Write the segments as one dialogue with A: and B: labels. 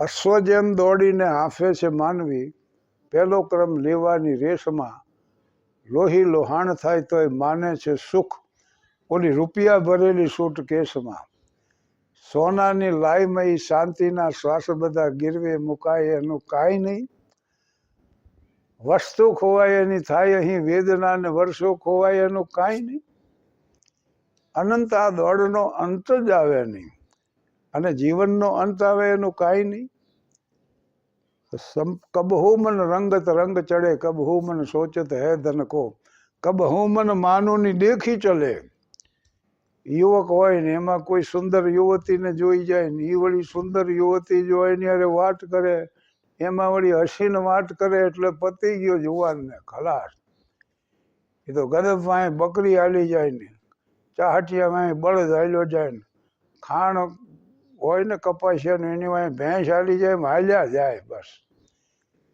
A: અશ્વ જેમ દોડીને હાંફે છે માનવી, પહેલો ક્રમ લેવાની રેસમાં, લોહી લોહાણ થાય તોય માને છે સુખ, ઓલી રૂપિયા ભરેલી સૂટ કેસમાં. સોનાની લાઈમય શાંતિના શ્વાસ બધા ગીરવે મુકાય એનું કાંઈ નહીં. વસ્તુ ખોવાય એની થાય અહીં વેદના ને વર્ષો ખોવાય એનું કાંઈ નહીં. અનંત આ દોડનો અંત જ આવે નહીં, અને જીવનનો અંત આવે એનું કાંઈ નહીં. કબહુ મન રંગત રંગ ચડે, કબહુ મન સોચત હે ધન કો, કબહુ મન માનોની દેખી ચલે. યુવક હોય ને એમાં કોઈ સુંદર યુવતીને જોઈ જાય ને એ વળી સુંદર યુવતી જોઈ ને અરે વાત કરે, એમાં વળી હસીને વાત કરે એટલે પતી ગયો જુવાનને ખલાસ. એ તો ગદબ વાંહે બકરી હાલી જાય ને, ચાહટિયા વાંહે બળદ હાલ્યો જાય ને, ખાણ હોય ને કપાસિયાનું એની વાંહે ભેંસ હાલી જાય હાલ્યા જાય. બસ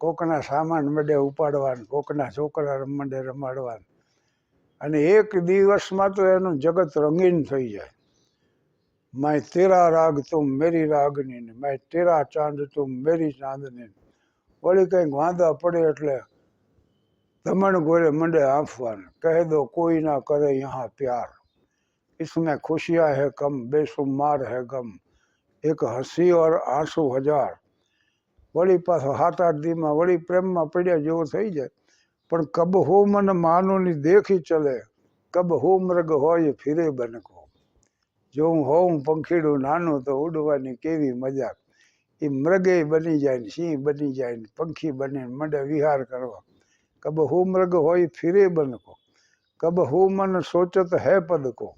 A: કોકના સામાન મંડે ઉપાડવાનું, કોકના છોકરા મંડે રમાડવાનું, અને એક દિવસમાં તો એનું જગત રંગીન થઈ જાય. मैं तेरा राग तुम मेरी रागनी, मैं तेरा चांद तुम मेरी चांदनी. वળી કંઈક વાંધા પડે એટલે ધમણ ગોરે મંડે આંફવાનું, કહે દો કોઈ ના કરે યહાં પ્યાર, इसमें खुशियां है कम बेशुमार है गम, एक हंसी और आंसू हजार. વળી પાછો 7-8 દીમાં વળી પ્રેમમાં પડ્યા જેવો થઈ જાય. પણ કબહુ મન માનોની દેખી ચલે, કબહુ મૃગ હોય ફિરે બનકો. જો હું હોઉં પંખીડું નાનું તો ઉડવાની કેવી મજા. એ મૃગે બની જાય ને સિંહ બની જાય ને પંખી બની મંડે વિહાર કરવા. કબહુ મૃગ હોય ફિરે બનકો, કબહુ મન સોચત હે પદકો.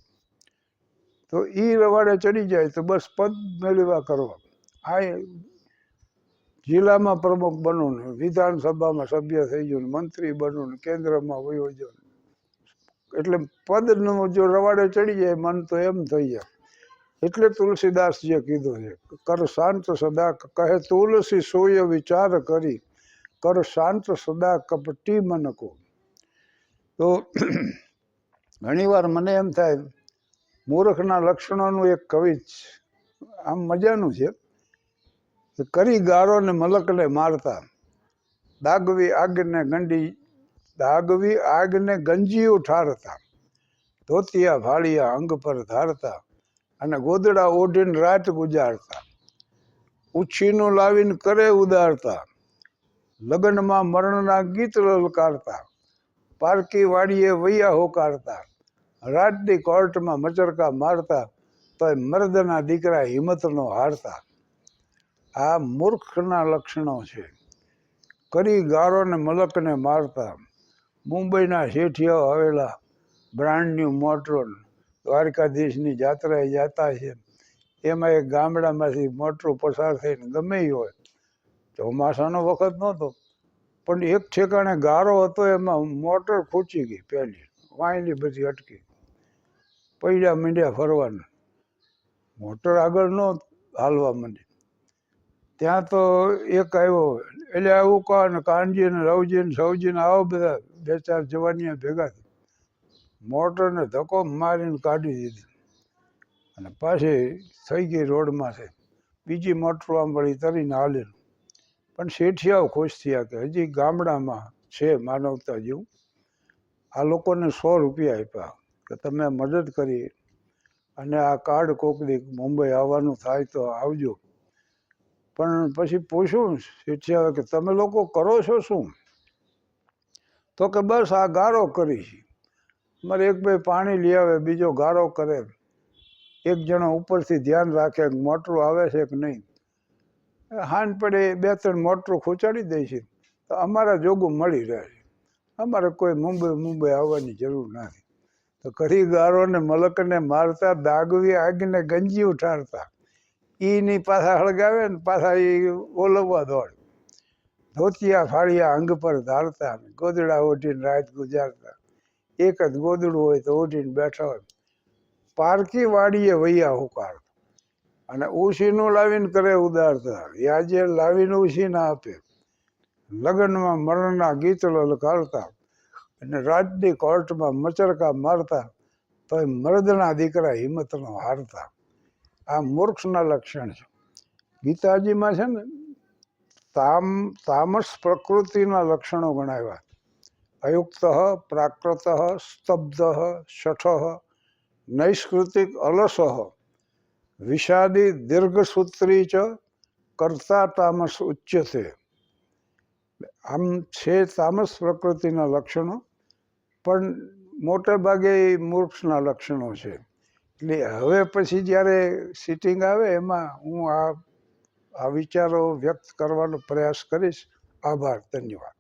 A: તો ઈ રવાડે ચડી જાય તો બસ પદ મેળવ્યા કરવા. આ જિલ્લામાં પ્રમુખ બનવું ને, વિધાનસભામાં સભ્ય થઈ ગયું ને, મંત્રી બનવું ને, કેન્દ્રમાં વયો ગયો. એટલે પદનું જો રવાડે ચડી જાય મન તો એમ થઈ જાય. એટલે તુલસીદાસજીએ કીધું છે, કર શાંત સદા કહે તુલસી સોય વિચાર કરી, કર શાંત સદા કપટી મન કો. તો ઘણી વાર મને એમ થાય મૂર્ખના લક્ષણોનું એક કવિ આમ મજાનું છે. કરી ગારો ને મલકને મારતા, દાગવી આગને ગંજીયું ઠારતા, ધોતિયા ભાળિયા અંગ પર ધારતા, અને ગોદડા ઓઢીને રાત ગુજારતા. ઉછીનું લાવીને કરે ઉદારતા, લગ્નમાં મરણના ગીત લલકારતા, પારકી વાડીએ વૈયા હોકારતા, રાતની કોર્ટમાં મચરકા મારતા, તોય મર્દના દીકરા હિંમતનો હારતા. આ મૂર્ખના લક્ષણો છે. કરી ગારો ને મલકને મારતા. મુંબઈના શેઠિયાઓ આવેલા બ્રાન્ડ ન્યુ મોટરો દ્વારકાધીશની જાત્રાએ જતા છે, એમાં એક ગામડામાંથી મોટરો પસાર થઈને ગમે હોય, ચોમાસાનો વખત નહોતો પણ એક ઠેકાણે ગારો હતો, એમાં મોટર ખૂંચી ગઈ પહેલી, વાયલી બધી અટકી, પૈડા મીંડ્યા ફરવાનું, મોટર આગળ ન હાલવા માંડી. ત્યાં તો એક આવ્યો, એટલે આવું કહો ને કાનજી ને રવજી ને સૌજી ને આવો બધા 2-4 જવાનિયા ભેગા થઈ મોટરને ધક્કો મારીને કાઢી દીધી, અને પાછી થઈ ગઈ રોડમાં છે. બીજી મોટરો આમ વળી તરીને હાલે. પણ શેઠિયાઓ ખુશ થયા કે હજી ગામડામાં છે માનવતા જેવું. આ લોકોને 100 રૂપિયા આપ્યા કે તમે મદદ કરી, અને આ કાર્ડ કોક દી મુંબઈ આવવાનું થાય તો આવજો. પણ પછી પૂછ્યું શેઠિયાએ કે તમે લોકો કરો છો શું? તો કે બસ આ ગારો કરી છે. મારે એક ભાઈ પાણી લઈ આવે, બીજો ગારો કરે, એક જણો ઉપરથી ધ્યાન રાખે કે મોટરો આવે છે કે નહીં. હાન પડે 2-3 મોટરો ખૂંચાડી દે છે તો અમારા જોગું મળી રહે છે, અમારે કોઈ મુંબઈ આવવાની જરૂર નથી. તો કરી ગારો ને મલકને મારતા, દાગવી આગને ગંજી ઉઠાડતા. ઈની પાછા હળગાવે ને પાછા એ ઓલવવા દોડ. ધોતિયા ફાળિયા અંગ પર ધારતા, ગોદડા ઓઢીને રાત ગુજારતા. એક જ ગોદડું હોય તો ઓઢીને બેઠા હોય. પારકી વાડીએ વૈયા હોકારતા, અને ઉછીનું લાવીને કરે ઉદારતા. વ્યાજે લાવીને ઉછી ના આપે. લગ્નમાં મરણના ગીત લલકારતા, અને રાજની કોર્ટમાં મચરકા મારતા, તો મર્દના દીકરા હિંમતનો હારતા. આ મૂર્ખના લક્ષણ છે. ગીતાજીમાં છે ને તામસ પ્રકૃતિના લક્ષણો ગણાવ્યા. અયુક્ત, પ્રાકૃત, સ્તબ્ધ, શઠ, નૈષ્કૃતિક, અલસ, વિષાદી, દીર્ઘસૂત્રી ચ કર્તા તામસ ઉચ્યતે. આમ છે તામસ પ્રકૃતિના લક્ષણો, પણ મોટે ભાગે એ મૂર્ખના લક્ષણો છે. એટલે હવે પછી જ્યારે સિટિંગ આવે એમાં હું આ વિચારો વ્યક્ત કરવાનો પ્રયાસ કરીશ. આભાર, ધન્યવાદ.